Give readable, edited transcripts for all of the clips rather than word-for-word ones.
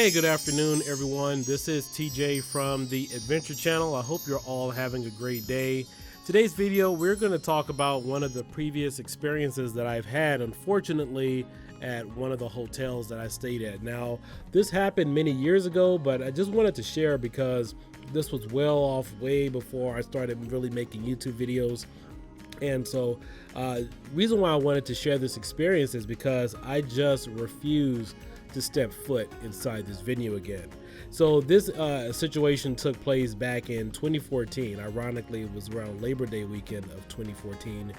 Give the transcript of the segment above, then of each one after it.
Hey, good afternoon, everyone. This is TJ from the Adventure Channel. I hope you're all having a great day. Today's video, we're going to talk about one of the previous experiences that I've had, unfortunately, at one of the hotels that I stayed at. Now, this happened many years ago, but I just wanted to share because this was well off way before I started really making YouTube videos. And so, reason why I wanted to share this experience is because I just refuse to step foot inside this venue again. So this situation took place back in 2014. Ironically, it was around Labor Day weekend of 2014.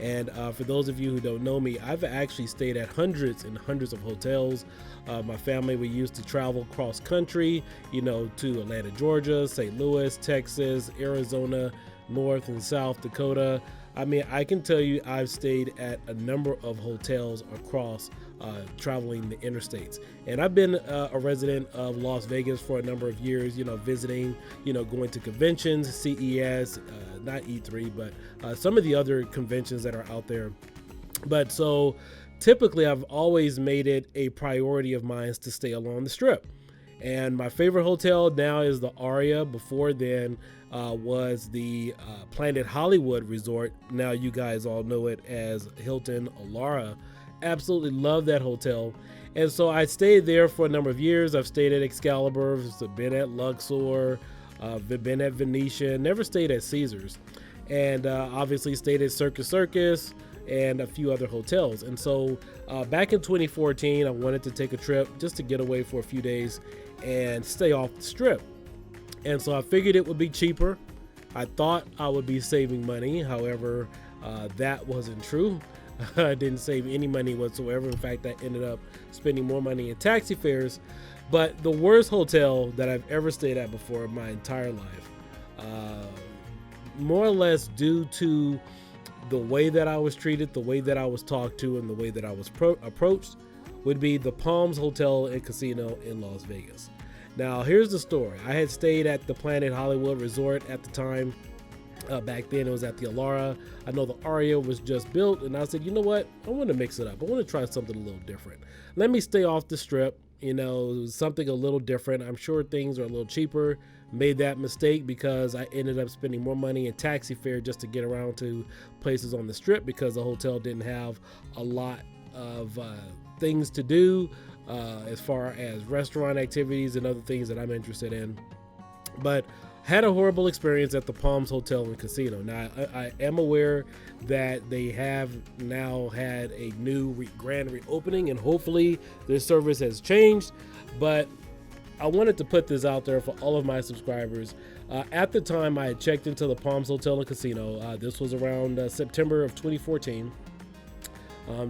And for those of you who don't know me, I've actually stayed at hundreds and hundreds of hotels. My family, we used to travel cross country, to Atlanta, Georgia, St. Louis, Texas, Arizona, North and South Dakota. I mean, I can tell you I've stayed at a number of hotels across traveling the interstates. And I've been a resident of Las Vegas for a number of years, visiting, going to conventions, CES, not E3, but some of the other conventions that are out there. But so typically I've always made it a priority of mine to stay along the Strip. And my favorite hotel now is the Aria. Before then was the Planet Hollywood Resort. Now you guys all know it as Hilton Alara. Absolutely love that hotel. And so I stayed there for a number of years. I've stayed at Excalibur, been at Luxor, been at Venetian, never stayed at Caesars. And obviously stayed at Circus and a few other hotels. And so back in 2014, I wanted to take a trip just to get away for a few days and stay off the Strip. And so I figured it would be cheaper. I thought I would be saving money. However, that wasn't true. I didn't save any money whatsoever. In fact, I ended up spending more money in taxi fares. But the worst hotel that I've ever stayed at before in my entire life, more or less due to the way that I was treated, the way that I was talked to, and the way that I was approached, would be the Palms Hotel and Casino in Las Vegas. Now, here's the story. I had stayed at the Planet Hollywood Resort at the time. Back then, it was at the Alara. I know the Aria was just built, and I said, you know what? I want to mix it up. I want to try something a little different. Let me stay off the Strip, something a little different. I'm sure things are a little cheaper. Made that mistake because I ended up spending more money in taxi fare just to get around to places on the Strip because the hotel didn't have a lot of things to do as far as restaurant activities and other things that I'm interested in. But had a horrible experience at the Palms Hotel and Casino. Now, I am aware that they have now had a new grand reopening, and hopefully their service has changed. But I wanted to put this out there for all of my subscribers. At the time, I had checked into the Palms Hotel and Casino. This was around September of 2014.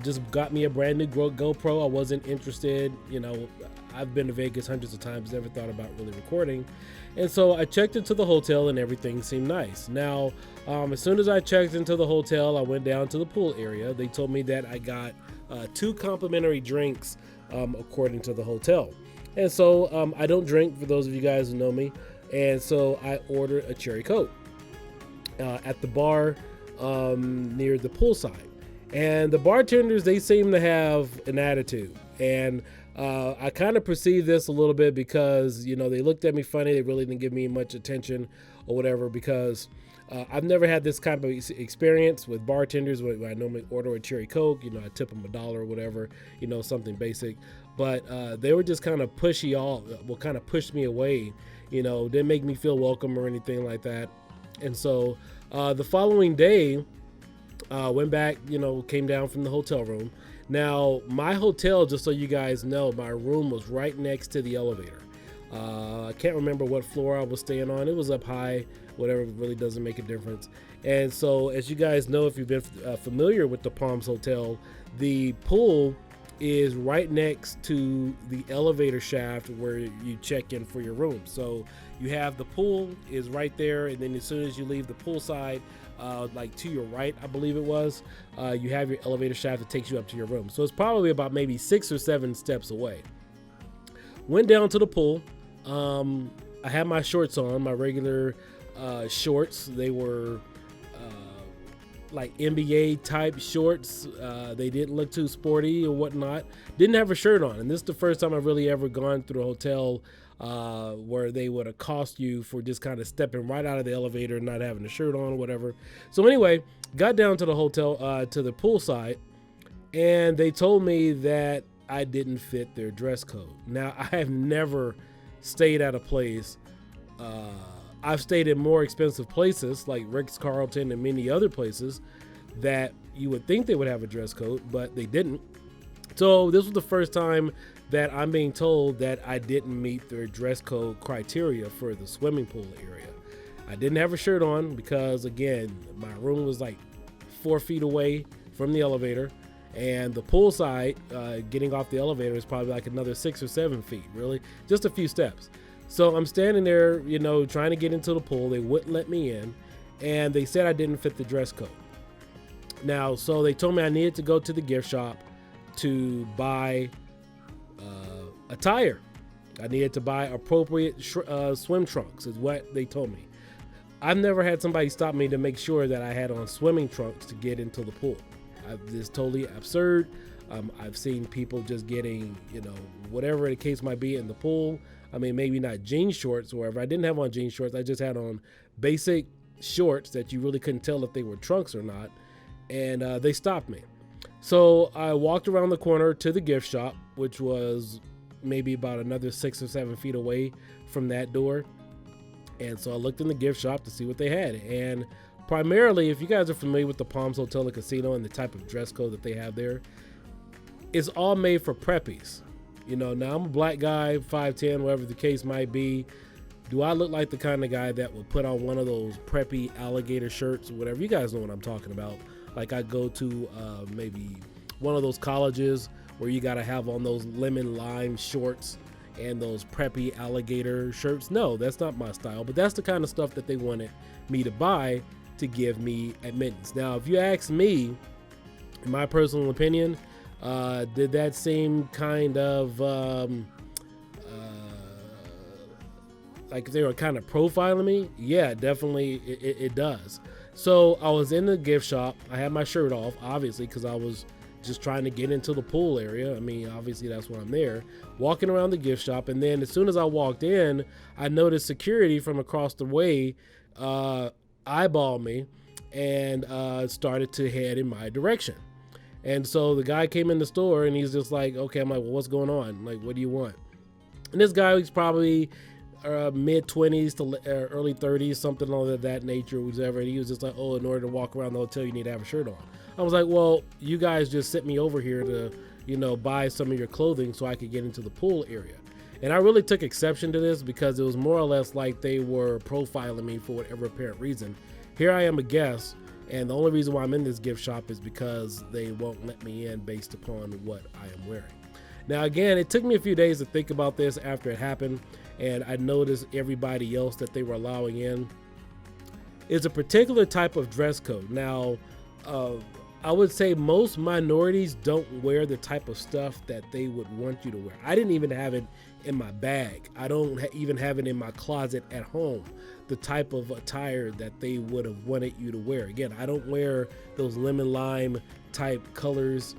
Just got me a brand new GoPro. I wasn't interested. I've been to Vegas hundreds of times, never thought about really recording. And so I checked into the hotel and everything seemed nice. Now, as soon as I checked into the hotel, I went down to the pool area. They told me that I got 2 complimentary drinks according to the hotel. And so I don't drink, for those of you guys who know me. And so I ordered a cherry Coke at the bar near the poolside. And the bartenders, they seem to have an attitude. And I kind of perceived this a little bit because, they looked at me funny. They really didn't give me much attention or whatever because I've never had this kind of experience with bartenders when I normally order a cherry Coke. I tip them $1 or whatever, something basic. But they were just kind of pushy kind of pushed me away, didn't make me feel welcome or anything like that. And so the following day, went back, came down from the hotel room. Now, my hotel, just so you guys know, my room was right next to the elevator. I can't remember what floor I was staying on. It was up high, whatever, really doesn't make a difference. And so, as you guys know, if you've been familiar with the Palms Hotel, the pool is right next to the elevator shaft where you check in for your room. So you have the pool is right there, and then as soon as you leave the pool side, like to your right, I believe it was, you have your elevator shaft that takes you up to your room. So it's probably about maybe 6 or 7 steps away. Went down to the pool. I had my shorts on, my regular shorts. They were like NBA type shorts. They didn't look too sporty or whatnot. Didn't have a shirt on. And this is the first time I've really ever gone through a hotel where they would accost you for just kind of stepping right out of the elevator and not having a shirt on or whatever. So anyway, got down to the hotel, to the poolside, and they told me that I didn't fit their dress code. Now, I have never stayed at a place. I've stayed in more expensive places like Ritz-Carlton and many other places that you would think they would have a dress code, but they didn't. So this was the first time that I'm being told that I didn't meet their dress code criteria for the swimming pool area. I didn't have a shirt on because, again, my room was like 4 feet away from the elevator, and the poolside, getting off the elevator is probably like another 6 or 7 feet, really, just a few steps. So I'm standing there, you know, trying to get into the pool. They wouldn't let me in, and they said I didn't fit the dress code. Now, so they told me I needed to go to the gift shop to buy attire. I needed to buy appropriate swim trunks is what they told me. I've never had somebody stop me to make sure that I had on swimming trunks to get into the pool. This is totally absurd. I've seen people just getting, you know, whatever the case might be in the pool. I mean, maybe not jean shorts or whatever. I didn't have on jean shorts. I just had on basic shorts that you really couldn't tell if they were trunks or not. And they stopped me. So I walked around the corner to the gift shop, which was maybe about another 6 or 7 feet away from that door. And so I looked in the gift shop to see what they had. And primarily, if you guys are familiar with the Palms Hotel and Casino and the type of dress code that they have there, it's all made for preppies. You know, now I'm a black guy, 5'10", whatever the case might be. Do I look like the kind of guy that would put on one of those preppy alligator shirts or whatever? You guys know what I'm talking about. Like I go to maybe one of those colleges where you got to have on those lemon lime shorts and those preppy alligator shirts. No, that's not my style, but that's the kind of stuff that they wanted me to buy to give me admittance. Now, if you ask me, in my personal opinion, did that seem kind of like they were kind of profiling me? Yeah, definitely it does. So I was in the gift shop. I had my shirt off, obviously, because I was just trying to get into the pool area. I mean, obviously that's why I'm there. Walking around the gift shop, and then as soon as I walked in, I noticed security from across the way eyeballed me and started to head in my direction. And so the guy came in the store and he's just like, okay, I'm like, well, what's going on? Like, what do you want? And this guy was probably mid-20s to early 30s, something of that nature, whatever. And he was just like, oh, in order to walk around the hotel, you need to have a shirt on. I was like, well, you guys just sent me over here to, you know, buy some of your clothing so I could get into the pool area. And I really took exception to this because it was more or less like they were profiling me for whatever apparent reason. Here I am, a guest, and the only reason why I'm in this gift shop is because they won't let me in based upon what I am wearing. Now, again, it took me a few days to think about this after it happened, and I noticed everybody else that they were allowing in is a particular type of dress code. Now, I would say most minorities don't wear the type of stuff that they would want you to wear. I didn't even have it in my bag. I don't even have it in my closet at home, the type of attire that they would have wanted you to wear. Again, I don't wear those lemon lime type colors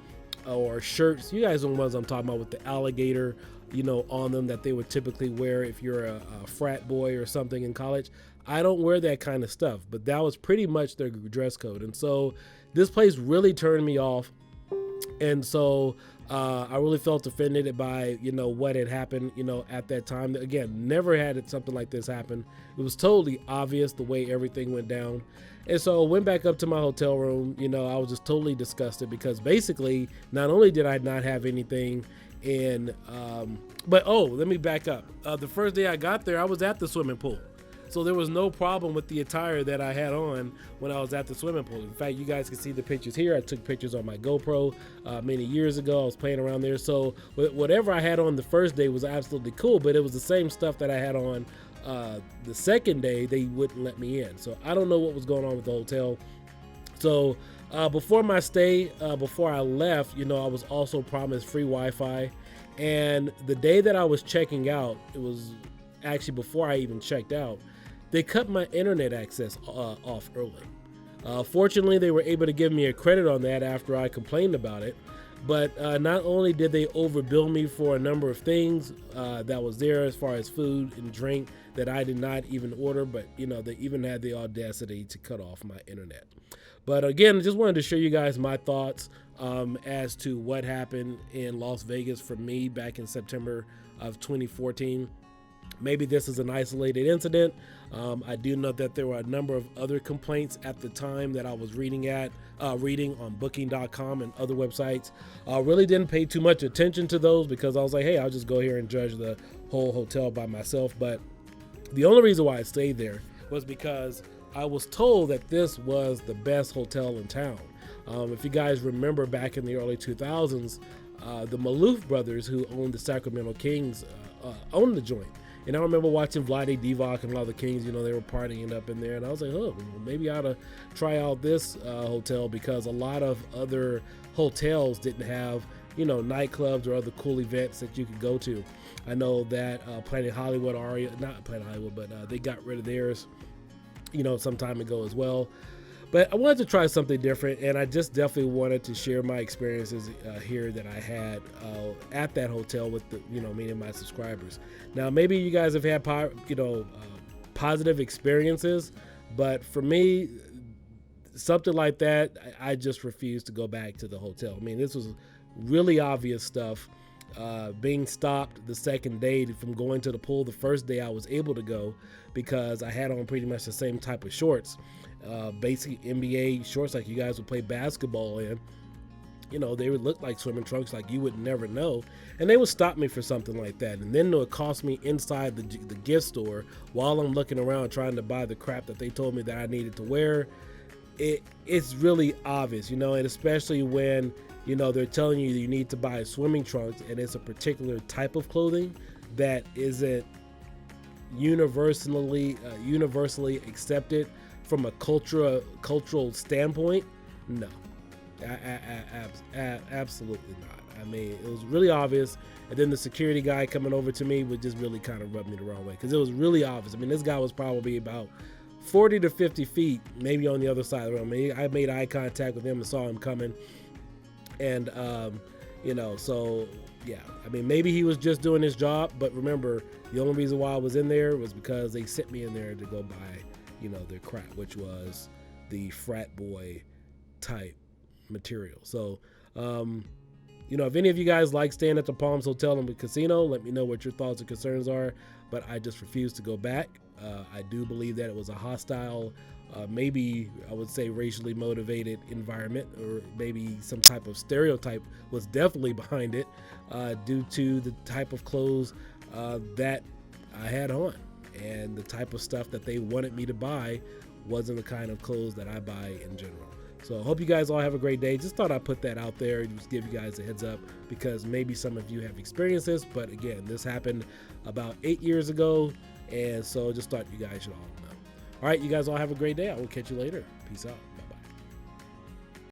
or shirts. You guys know the ones I'm talking about with the alligator, you know, on them that they would typically wear if you're a frat boy or something in college. I don't wear that kind of stuff, but that was pretty much their dress code. And so this place really turned me off. And so I really felt offended by, you know, what had happened, you know, at that time. Again, never had something like this happen. It was totally obvious the way everything went down. And so I went back up to my hotel room. You know, I was just totally disgusted because basically not only did I not have anything in, but let me back up. The first day I got there, I was at the swimming pool. So there was no problem with the attire that I had on when I was at the swimming pool. In fact, you guys can see the pictures here. I took pictures on my GoPro many years ago. I was playing around there. So whatever I had on the first day was absolutely cool, but it was the same stuff that I had on the second day. They wouldn't let me in. So I don't know what was going on with the hotel. So before my stay, before I left, you know, I was also promised free Wi-Fi. And the day that I was checking out, it was actually before I even checked out, they cut my internet access off early. Fortunately, they were able to give me a credit on that after I complained about it. But not only did they overbill me for a number of things that was there as far as food and drink that I did not even order, but they even had the audacity to cut off my internet. But again, just wanted to show you guys my thoughts as to what happened in Las Vegas for me back in September of 2014. Maybe this is an isolated incident. I do know that there were a number of other complaints at the time that I was reading on booking.com and other websites. Really didn't pay too much attention to those because I was like, hey, I'll just go here and judge the whole hotel by myself. But the only reason why I stayed there was because I was told that this was the best hotel in town. If you guys remember back in the early 2000s, the Maloof brothers, who owned the Sacramento Kings, owned the joint. And I remember watching Vlade Divac and a lot of the Kings, they were partying up in there. And I was like, oh, maybe I ought to try out this hotel, because a lot of other hotels didn't have, nightclubs or other cool events that you could go to. I know that Planet Hollywood, not Planet Hollywood, but they got rid of theirs, some time ago as well. But I wanted to try something different, and I just definitely wanted to share my experiences here that I had at that hotel with me and my subscribers. Now, maybe you guys have had positive experiences, but for me, something like that, I just refused to go back to the hotel. I mean, this was really obvious stuff. Being stopped the second day from going to the pool. The first day I was able to go because I had on pretty much the same type of shorts, basic NBA shorts like you guys would play basketball in. They would look like swimming trunks, like you would never know. And they would stop me for something like that. And then it would cost me inside the gift store while I'm looking around trying to buy the crap that they told me that I needed to wear. It's really obvious, and especially when they're telling you you need to buy swimming trunks, and it's a particular type of clothing that isn't universally accepted from a cultural standpoint. No, absolutely not. I mean, it was really obvious. And then the security guy coming over to me would just really kind of rub me the wrong way, because it was really obvious. I mean, this guy was probably about 40 to 50 feet, maybe on the other side of the room. I made eye contact with him and saw him coming. And, so yeah, I mean, maybe he was just doing his job, but remember, the only reason why I was in there was because they sent me in there to go buy, their crap, which was the frat boy type material. So, if any of you guys like staying at the Palms Hotel and the casino, let me know what your thoughts and concerns are, but I just refuse to go back. I do believe that it was a hostile, maybe I would say racially motivated environment, or maybe some type of stereotype was definitely behind it due to the type of clothes that I had on, and the type of stuff that they wanted me to buy wasn't the kind of clothes that I buy in general. So I hope you guys all have a great day. Just thought I'd put that out there and just give you guys a heads up, because maybe some of you have experienced this, but again, this happened about 8 years ago, and so just thought you guys should all know. All right, you guys all have a great day. I will catch you later. Peace out.